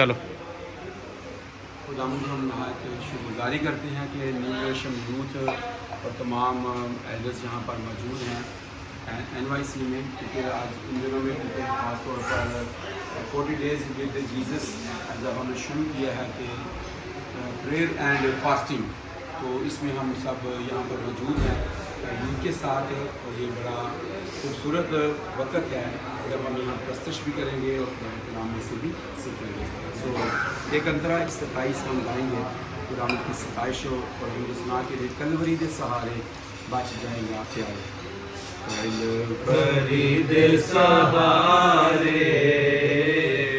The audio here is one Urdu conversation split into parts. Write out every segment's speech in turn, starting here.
چلو خداوند ہم نہایت شکرگزاری کرتے ہیں کہ نیو نیشن یوتھ اور تمام ایلڈرز یہاں پر موجود ہیں NYC میں، کیونکہ آج ان دنوں میں خاص طور پر 40 days with Jesus جب ہم نے شروع کیا ہے کہ پریئر اینڈ فاسٹنگ، تو اس میں ہم سب یہاں پر موجود ہیں ان کے ساتھ، اور یہ بڑا خوبصورت وقت ہے جب ہم یہاں پرستش بھی کریں گے اور کلام میں سے بھی سیکھیں گے۔ سو ایک انترا 27 ہم گائیں گے خداوند کی ستائشوں اور ہندوستان کے لیے کلوری دے سہارے بچ جائیں گے آپ کلوری دے سہارے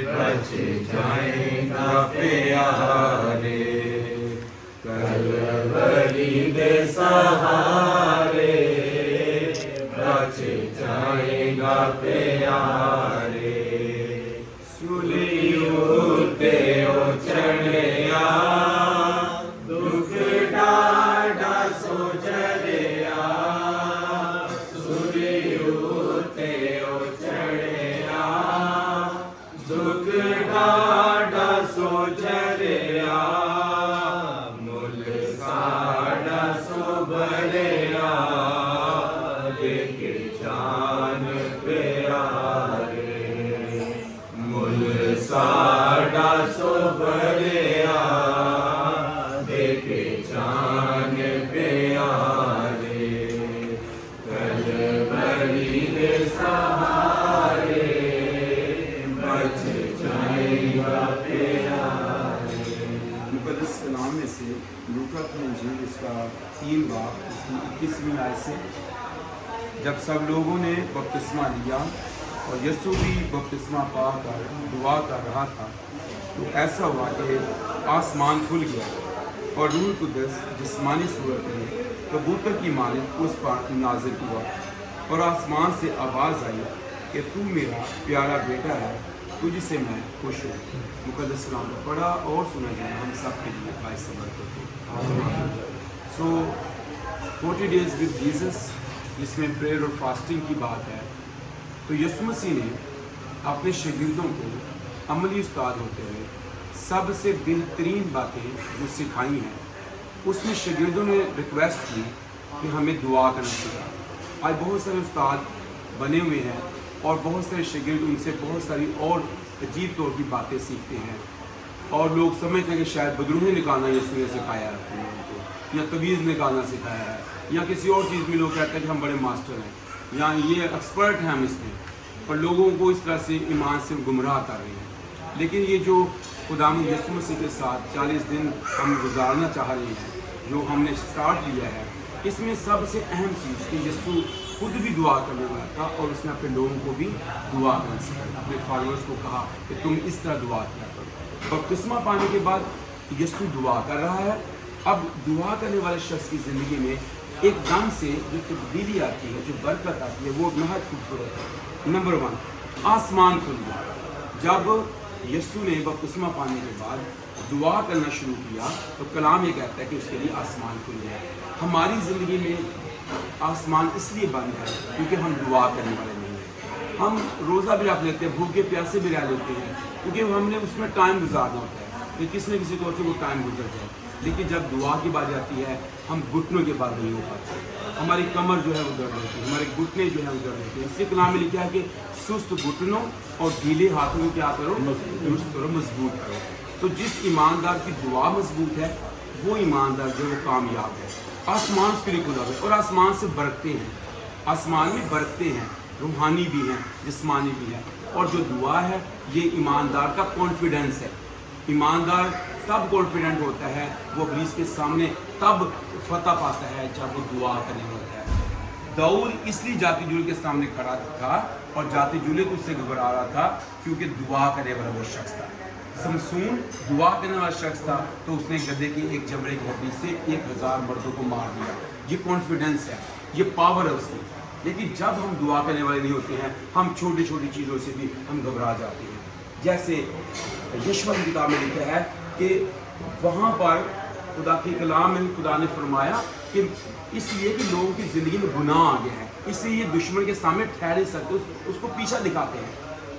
بچ جائیں گا پیارے، کلوری دے سہارے بچ جائیں گا پیارے، سولی اٹھتے او چڑھیا دکھ ڈاڈا سو جلیا، سولی اٹھتے او چڑھیا دکھ ڈاڈا سو جلیا، مل ساڈا سو بلیا دیکھ جان پیارے، مل ساڈا سو بلیا دیکھ جان پیارے، کلوری دے سہارے بچ جائیں گا پیارے۔ مقدس کلام میں سے لوکا کی انجیل اس کا 3 باب اس کی 21ویں آیت سے، جب سب لوگوں نے بپتسمہ لیا اور یسوع بھی بپتسمہ پا کر دعا کر رہا تھا، تو ایسا ہوا کہ آسمان کھل گیا اور روح القدس جسمانی صورت میں کبوتر کی مانند اس پر نازل ہوا، اور آسمان سے آواز آئی کہ تو میرا پیارا بیٹا ہے، تجھ سے میں خوش ہوں۔ مقدس کلام کو پڑھا اور سنا جانا ہم سب کے لیے باعث برکت ہو۔ سو 40 days with Jesus جس میں پریئر اور فاسٹنگ کی بات ہے، تو یسوع مسیح نے اپنے شاگردوں کو عملی استاد ہوتے ہوئے سب سے بہترین باتیں جو سکھائی ہیں، اس میں شاگردوں نے ریکویسٹ کی کہ ہمیں دعا کرنا سکھا۔ آج بہت سارے استاد بنے ہوئے ہیں اور بہت سارے شاگرد ان سے بہت ساری اور عجیب طور کی باتیں سیکھتے ہیں، اور لوگ سمجھتے ہیں کہ شاید بدروہیں نکالنا یسوع نے سکھایا ہے اپنے لوگوں کو، یا تعویذ نکالنا سکھایا ہے، یا کسی اور چیز میں لوگ کہتے ہیں کہ ہم بڑے ماسٹر ہیں یا یہ ایکسپرٹ ہیں ہم اس میں، اور لوگوں کو اس طرح سے ایمان سے گمراہ کر رہے ہیں۔ لیکن یہ جو خداوند یسوع مسیح کے ساتھ 40 دن ہم گزارنا چاہ رہے ہیں، جو ہم نے سٹارٹ لیا ہے، اس میں سب سے اہم چیز کہ یسوع خود بھی دعا کرنے والا تھا، اور اس نے اپنے لوگوں کو بھی دعا کرنا سکھایا، اپنے فالوورز کو کہا کہ تم اس طرح دعا کیا کرو۔ بپتسمہ پانے کے بعد یسوع دعا کر رہا ہے۔ اب دعا کرنے والے شخص کی زندگی میں ایک دم سے جو تبدیلی آتی ہے، جو برکت آتی ہے، وہ نہایت خوبصورت ہے۔ نمبر 1، آسمان کھل گیا۔ جب یسوع نے بپتسمہ پانے کے بعد دعا کرنا شروع کیا تو کلام یہ کہتا ہے کہ اس کے لیے آسمان کھل گیا۔ ہماری زندگی میں آسمان اس لیے بند ہے کیونکہ ہم دعا کرنے والے نہیں ہیں۔ ہم روزہ بھی رکھ لیتے ہیں، بھوکے پیاسے بھی رہ لیتے ہیں، کیونکہ ہم نے اس میں ٹائم گزارنا ہوتا ہے کہ کس نہ کسی طور سے وہ ٹائم گزر جائے۔ لیکن جب دعا کی بات آتی ہے ہم گھٹنوں کے بعد نہیں ہو پاتے، ہماری کمر جو ہے وہ درد ہوتی ہے، ہمارے گھٹنے جو ہیں وہ درد ہوتے ہیں۔ اس لیے کلام میں لکھا ہے کہ سست گھٹنوں اور ڈھیلے ہاتھوں کو کیا کرو، درست کرو، مضبوط کرو۔ تو جس ایماندار کی دعا مضبوط ہے وہ ایماندار جو وہ کامیاب ہے۔ آسمان اس کے لیے کھلا ہے اور آسمان سے برکتے ہیں، آسمان میں برکتے ہیں، روحانی بھی ہیں، جسمانی بھی ہیں۔ اور جو دعا ہے یہ ایماندار کا کانفیڈنس ہے۔ ایماندار تب کانفیڈنٹ ہوتا ہے، وہ ابلیس کے سامنے تب فتح پاتا ہے جب وہ دعا کرنے ہوتا ہے۔ داؤد اس لیے جاتی جولے کے سامنے کھڑا تھا اور جاتی جولے تو اس سے گھبرا رہا تھا کیونکہ دعا کرنے والا وہ شخص تھا۔ سمسون دعا کرنے والا شخص تھا تو اس نے گدھے کی ایک جبڑے کی ہڈی سے 1000 مردوں کو مار دیا۔ یہ کانفیڈنس ہے، یہ پاور ہے اس کی۔ لیکن جب ہم دعا کرنے والے نہیں ہوتے ہیں، ہم چھوٹی چھوٹی چیزوں سے بھی ہم گھبرا جاتے ہیں۔ جیسے یشوع کی کتاب میں لکھا ہے کہ وہاں پر خدا کے کلام میں خدا نے فرمایا کہ اس لیے کہ لوگوں کی زندگی میں گناہ آ گیا ہے، اس لیے یہ دشمن کے سامنے ٹھہر نہیں سکتے، اس کو پیچھا دکھاتے ہیں۔